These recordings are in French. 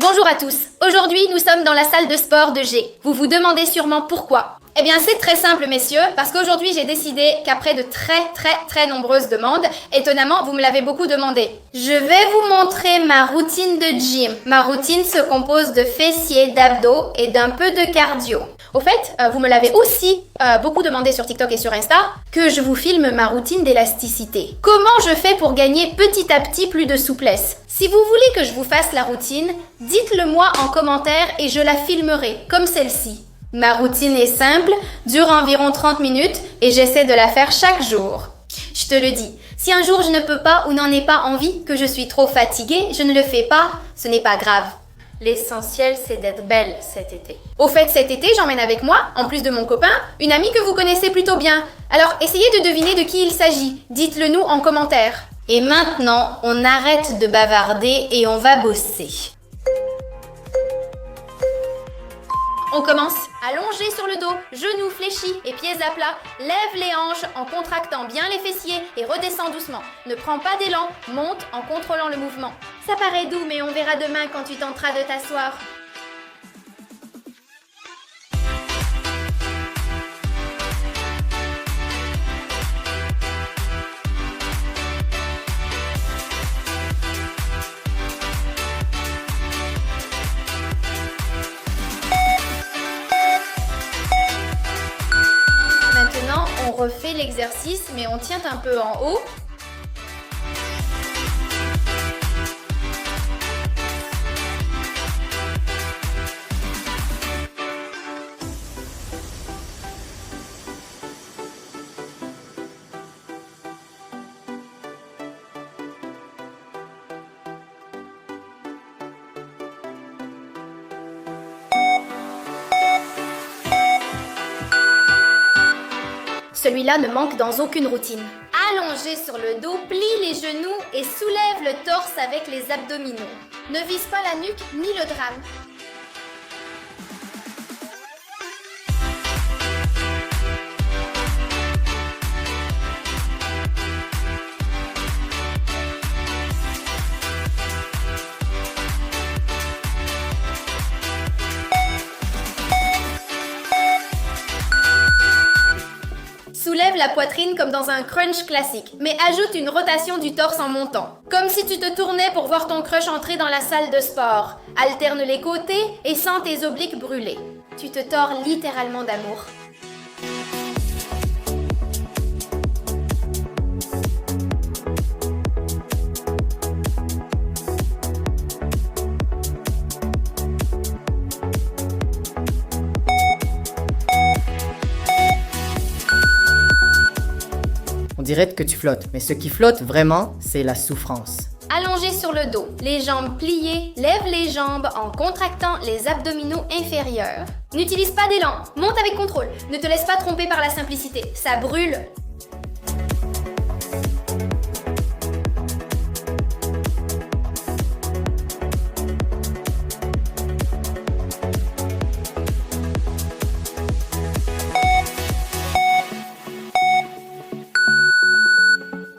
Bonjour à tous. Aujourd'hui, nous sommes dans la salle de sport de G. Vous vous demandez sûrement pourquoi. Eh bien, c'est très simple, messieurs, parce qu'aujourd'hui, j'ai décidé qu'après de très nombreuses demandes, étonnamment, vous me l'avez beaucoup demandé. Je vais vous montrer ma routine de gym. Ma routine se compose de fessiers, d'abdos et d'un peu de cardio. Au fait, vous me l'avez aussi beaucoup demandé sur TikTok et sur Insta, que je vous filme ma routine d'élasticité. Comment je fais pour gagner petit à petit plus de souplesse? Si vous voulez que je vous fasse la routine, dites-le moi en commentaire et je la filmerai, comme celle-ci. Ma routine est simple, dure environ 30 minutes et j'essaie de la faire chaque jour. Je te le dis, si un jour je ne peux pas ou n'en ai pas envie, que je suis trop fatiguée, je ne le fais pas, ce n'est pas grave. L'essentiel, c'est d'être belle cet été. Au fait, cet été, j'emmène avec moi, en plus de mon copain, une amie que vous connaissez plutôt bien. Alors, essayez de deviner de qui il s'agit. Dites-le nous en commentaire. Et maintenant, on arrête de bavarder et on va bosser. On commence. Allongé sur le dos, genoux fléchis et pieds à plat. Lève les hanches en contractant bien les fessiers et redescends doucement. Ne prends pas d'élan, monte en contrôlant le mouvement. Ça paraît doux, mais on verra demain quand tu tenteras de t'asseoir. Maintenant, on refait l'exercice, mais on tient un peu en haut. Celui-là ne manque dans aucune routine. Allongé sur le dos, plie les genoux et soulève le torse avec les abdominaux. Ne vise pas la nuque ni le drame. Soulève la poitrine comme dans un crunch classique, mais ajoute une rotation du torse en montant. Comme si tu te tournais pour voir ton crush entrer dans la salle de sport. Alterne les côtés et sens tes obliques brûler. Tu te tords littéralement d'amour. On dirait que tu flottes, mais ce qui flotte vraiment, c'est la souffrance. Allongé sur le dos, les jambes pliées, lève les jambes en contractant les abdominaux inférieurs. N'utilise pas d'élan, monte avec contrôle. Ne te laisse pas tromper par la simplicité, ça brûle.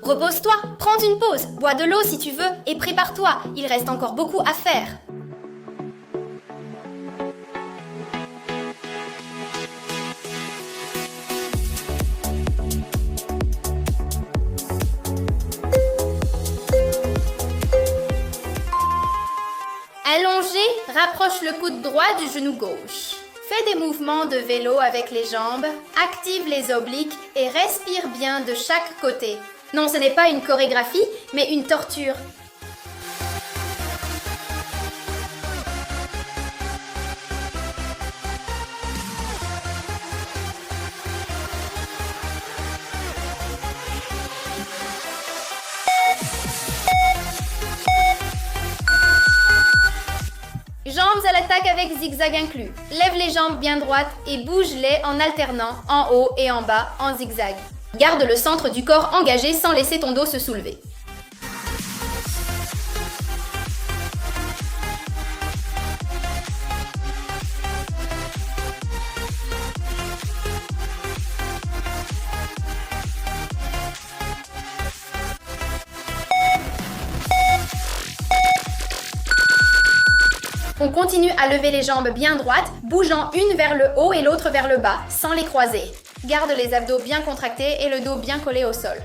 Repose-toi, prends une pause, bois de l'eau si tu veux et prépare-toi, il reste encore beaucoup à faire. Allongé, rapproche le coude droit du genou gauche. Fais des mouvements de vélo avec les jambes, active les obliques et respire bien de chaque côté. Non, ce n'est pas une chorégraphie, mais une torture. Jambes à l'attaque avec zigzag inclus. Lève les jambes bien droites et bouge-les en alternant en haut et en bas en zigzag. Garde le centre du corps engagé sans laisser ton dos se soulever. On continue à lever les jambes bien droites, bougeant une vers le haut et l'autre vers le bas, sans les croiser. Garde les abdos bien contractés et le dos bien collé au sol.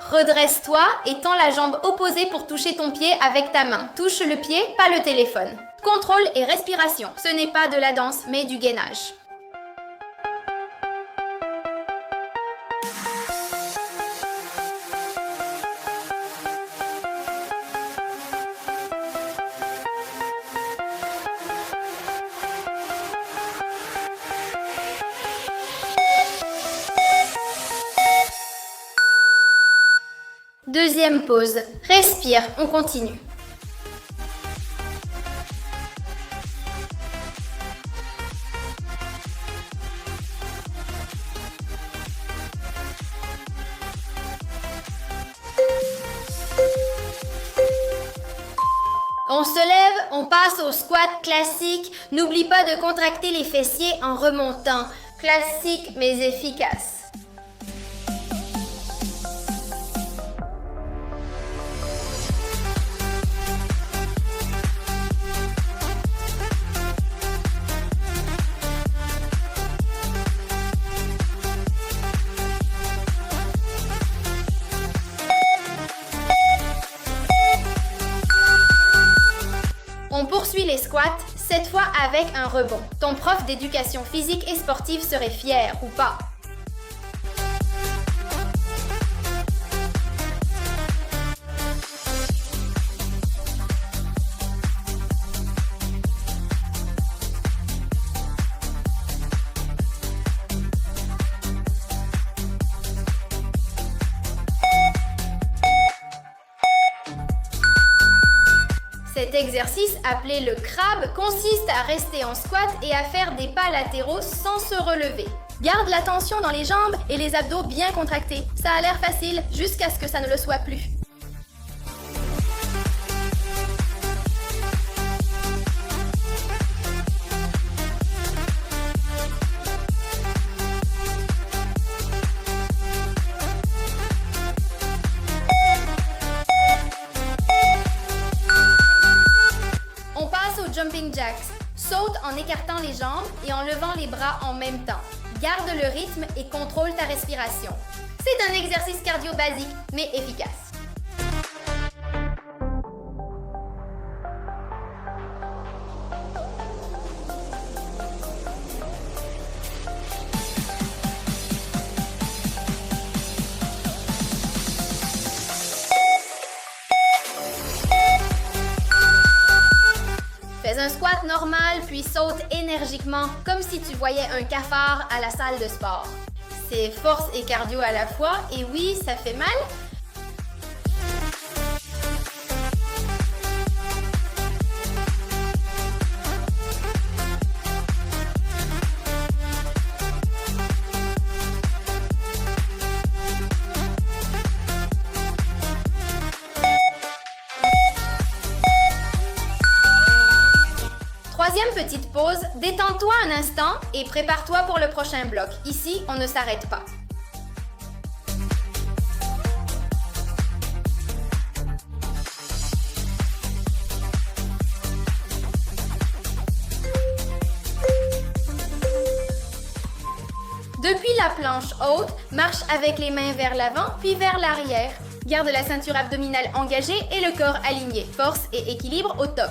Redresse-toi et tends la jambe opposée pour toucher ton pied avec ta main. Touche le pied, pas le téléphone. Contrôle et respiration. Ce n'est pas de la danse, mais du gainage. Deuxième pause. Respire, on continue. On se lève, on passe au squat classique. N'oublie pas de contracter les fessiers en remontant. Classique mais efficace. On poursuit les squats, cette fois avec un rebond. Ton prof d'éducation physique et sportive serait fier ou pas? Cet exercice, appelé le crabe, consiste à rester en squat et à faire des pas latéraux sans se relever. Garde la tension dans les jambes et les abdos bien contractés. Ça a l'air facile jusqu'à ce que ça ne le soit plus. Jumping jacks. Saute en écartant les jambes et en levant les bras en même temps. Garde le rythme et contrôle ta respiration. C'est un exercice cardio basique, mais efficace. Fais un squat normal, puis saute énergiquement, comme si tu voyais un cafard à la salle de sport. C'est force et cardio à la fois, et oui, ça fait mal. Troisième petite pause, détends-toi un instant et prépare-toi pour le prochain bloc. Ici, on ne s'arrête pas. Depuis la planche haute, marche avec les mains vers l'avant puis vers l'arrière. Garde la ceinture abdominale engagée et le corps aligné. Force et équilibre au top.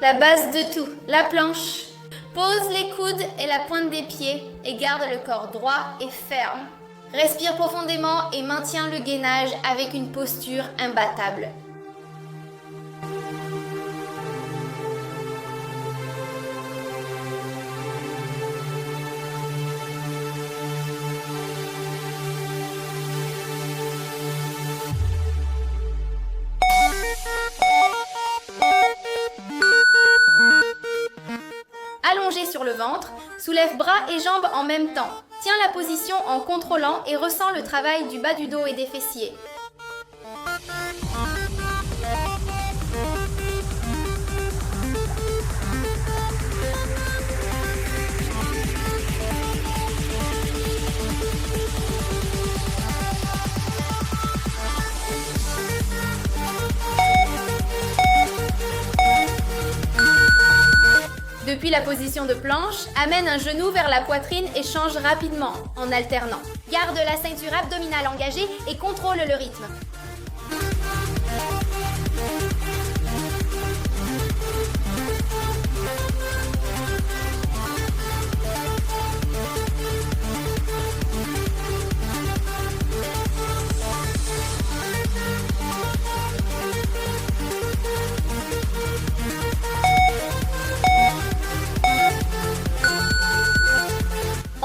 La base de tout, la planche. Pose les coudes et la pointe des pieds et garde le corps droit et ferme. Respire profondément et maintiens le gainage avec une posture imbattable. allongé sur le ventre, soulève bras et jambes en même temps. Tiens la position en contrôlant et ressens le travail du bas du dos et des fessiers. Depuis la position de planche, amène un genou vers la poitrine et change rapidement, en alternant. Garde la ceinture abdominale engagée et contrôle le rythme.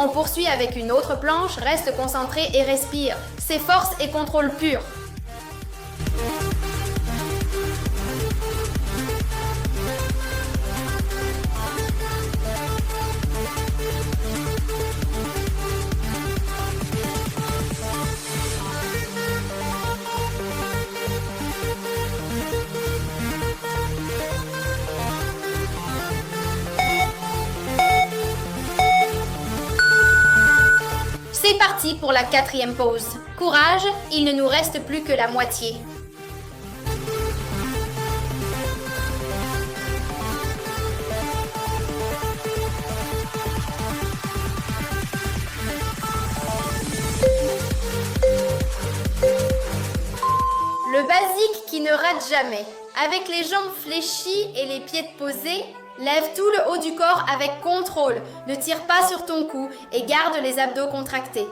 On poursuit avec une autre planche, reste concentré et respire. C'est force et contrôle pur. C'est parti pour la 4e pause. Courage, il ne nous reste plus que la moitié. Le basique qui ne rate jamais. Avec les jambes fléchies et les pieds posés, lève tout le haut du corps avec contrôle. Ne tire pas sur ton cou et garde les abdos contractés.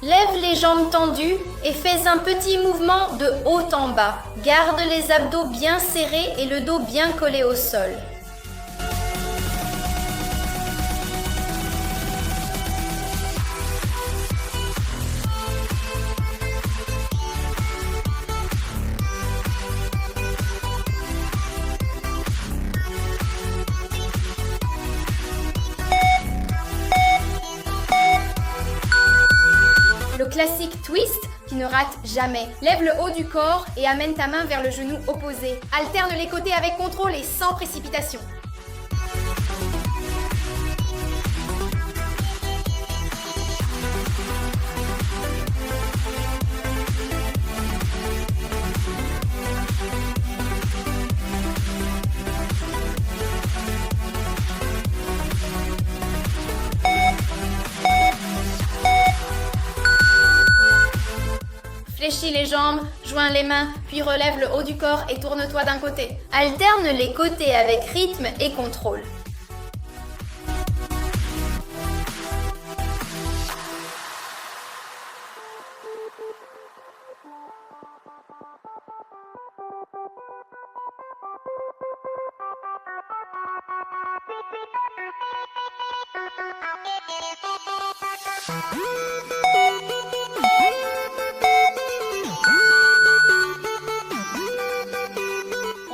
Lève les jambes tendues et fais un petit mouvement de haut en bas. Garde les abdos bien serrés et le dos bien collé au sol. Le classique twist qui ne rate jamais. Lève le haut du corps et amène ta main vers le genou opposé. Alterne les côtés avec contrôle et sans précipitation. Fléchis les jambes, joins les mains, puis relève le haut du corps et tourne-toi d'un côté. Alterne les côtés avec rythme et contrôle.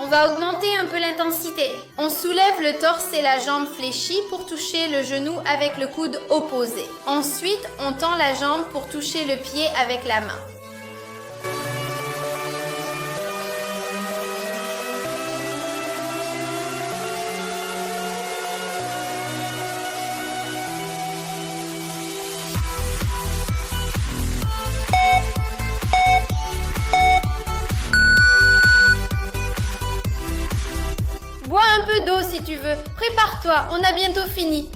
On va augmenter un peu l'intensité. On soulève le torse et la jambe fléchie pour toucher le genou avec le coude opposé. Ensuite, on tend la jambe pour toucher le pied avec la main. Bois un peu d'eau si tu veux. Prépare-toi, on a bientôt fini.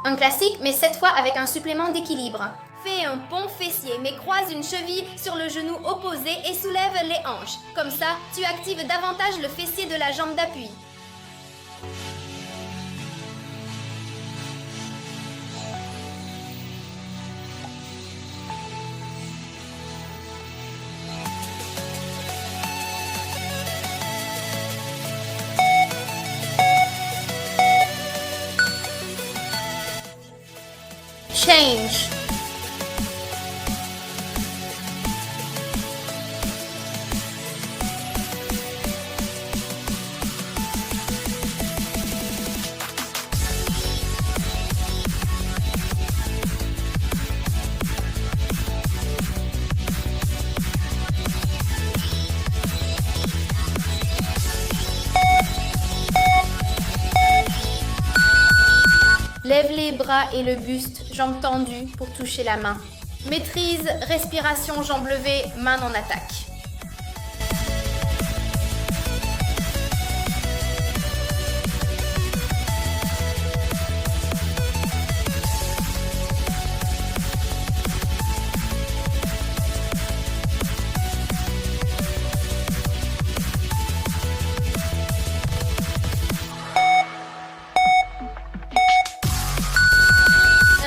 Un classique, mais cette fois avec un supplément d'équilibre. Fais un pont fessier, mais croise une cheville sur le genou opposé et soulève les hanches. Comme ça, tu actives davantage le fessier de la jambe d'appui. Change. Lève les bras et le buste, jambes tendues pour toucher la main. Maîtrise, respiration, jambes levées, main en attaque.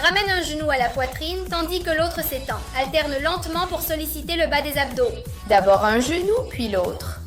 Ramène un genou à la poitrine tandis que l'autre s'étend. Alterne lentement pour solliciter le bas des abdos. D'abord un genou, puis l'autre.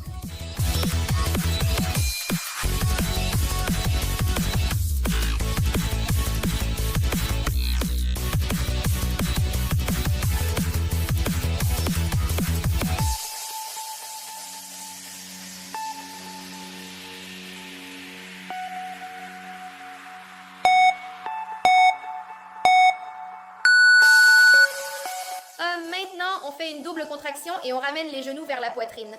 Maintenant, on fait une double contraction et on ramène les genoux vers la poitrine.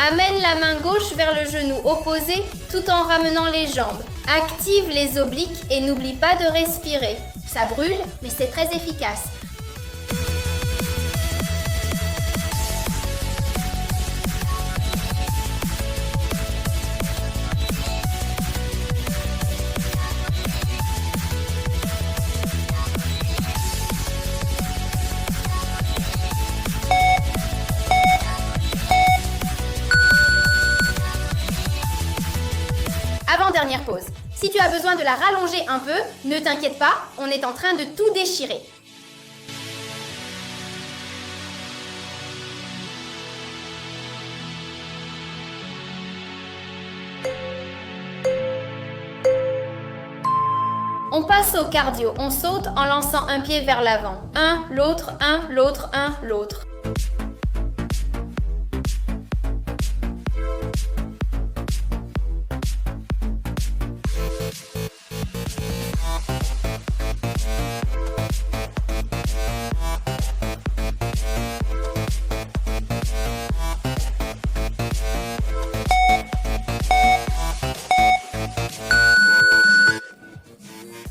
Amène la main gauche vers le genou opposé tout en ramenant les jambes. Active les obliques et n'oublie pas de respirer. Ça brûle, mais c'est très efficace. Avant-dernière pause. Si tu as besoin de la rallonger un peu, ne t'inquiète pas, on est en train de tout déchirer. On passe au cardio. On saute en lançant un pied vers l'avant. Un, l'autre, un, l'autre.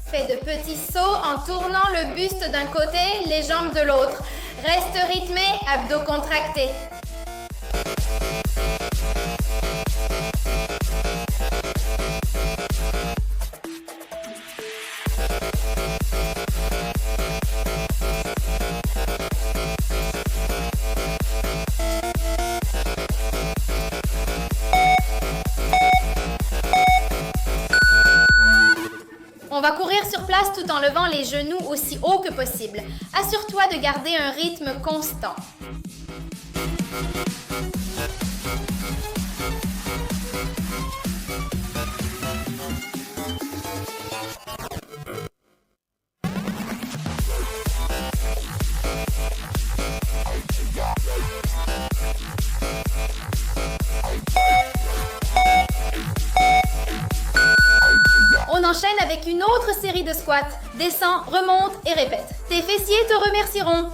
Fais de petits sauts en tournant le buste d'un côté, les jambes de l'autre. Reste rythmé, abdos contractés. On va courir sur place tout en levant les genoux aussi haut que possible. Assure-toi de garder un rythme constant. On enchaîne avec une autre série de squats. Descends, remonte et répète. Tes fessiers te remercieront.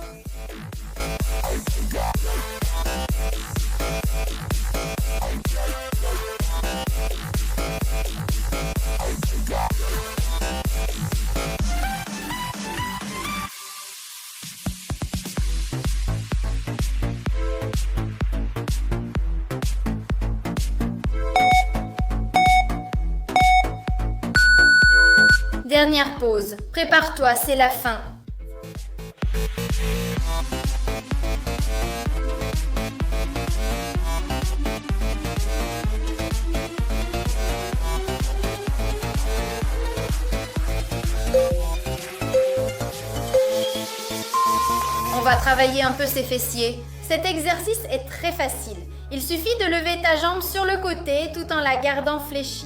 Dernière pause. Prépare-toi, c'est la fin. va travailler un peu ses fessiers. Cet exercice est très facile. Il suffit de lever ta jambe sur le côté tout en la gardant fléchie.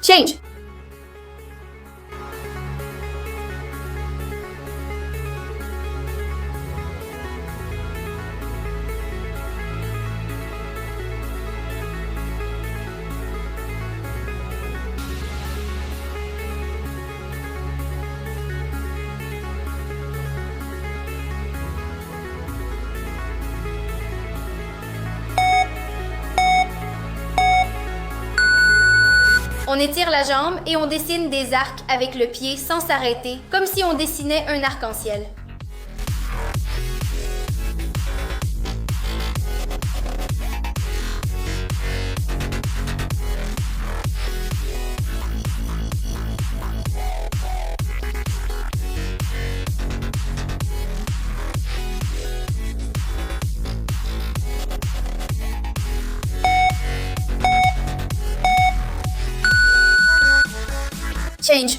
Change. On étire la jambe et on dessine des arcs avec le pied sans s'arrêter, comme si on dessinait un arc-en-ciel. Change.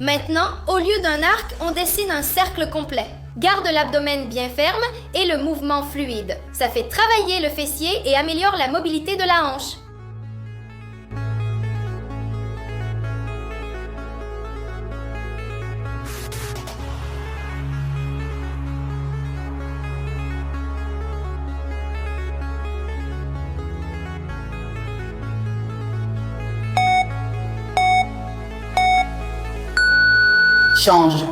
Maintenant, au lieu d'un arc, on dessine un cercle complet. Garde l'abdomen bien ferme et le mouvement fluide. Ça fait travailler le fessier et améliore la mobilité de la hanche. Change.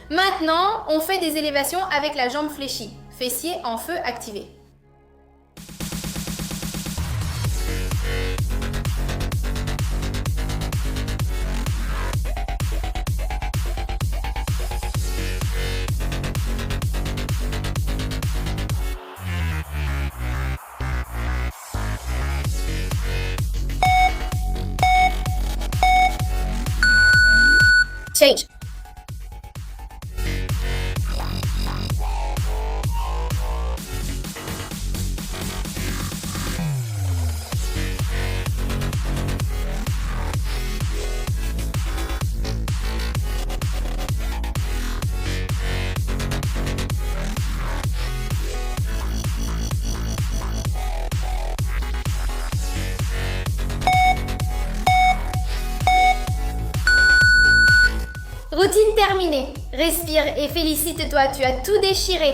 Maintenant, on fait des élévations avec la jambe fléchie. Fessier en feu activé. Change. Routine terminée. Respire et félicite-toi, tu as tout déchiré.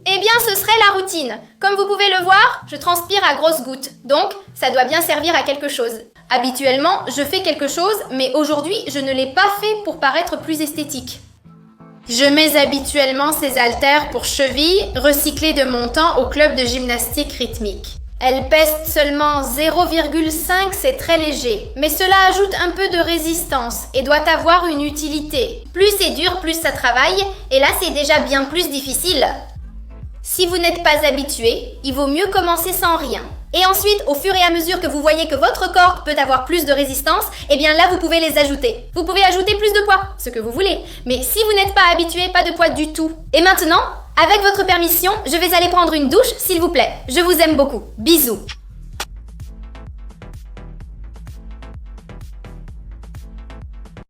Eh bien, ce serait la routine. Comme vous pouvez le voir, je transpire à grosses gouttes. Donc, ça doit bien servir à quelque chose. Habituellement, je fais quelque chose, mais aujourd'hui, je ne l'ai pas fait pour paraître plus esthétique. Je mets habituellement ces haltères pour chevilles, recyclées de mon temps au club de gymnastique rythmique. Elles pèsent seulement 0,5, c'est très léger, mais cela ajoute un peu de résistance et doit avoir une utilité. Plus c'est dur, plus ça travaille, et là c'est déjà bien plus difficile. Si vous n'êtes pas habitué, il vaut mieux commencer sans rien. Et ensuite, au fur et à mesure que vous voyez que votre corps peut avoir plus de résistance, eh bien là vous pouvez les ajouter. Vous pouvez ajouter plus de poids, ce que vous voulez, mais si vous n'êtes pas habitué, pas de poids du tout. Et maintenant, avec votre permission, je vais aller prendre une douche, s'il vous plaît. Je vous aime beaucoup. Bisous.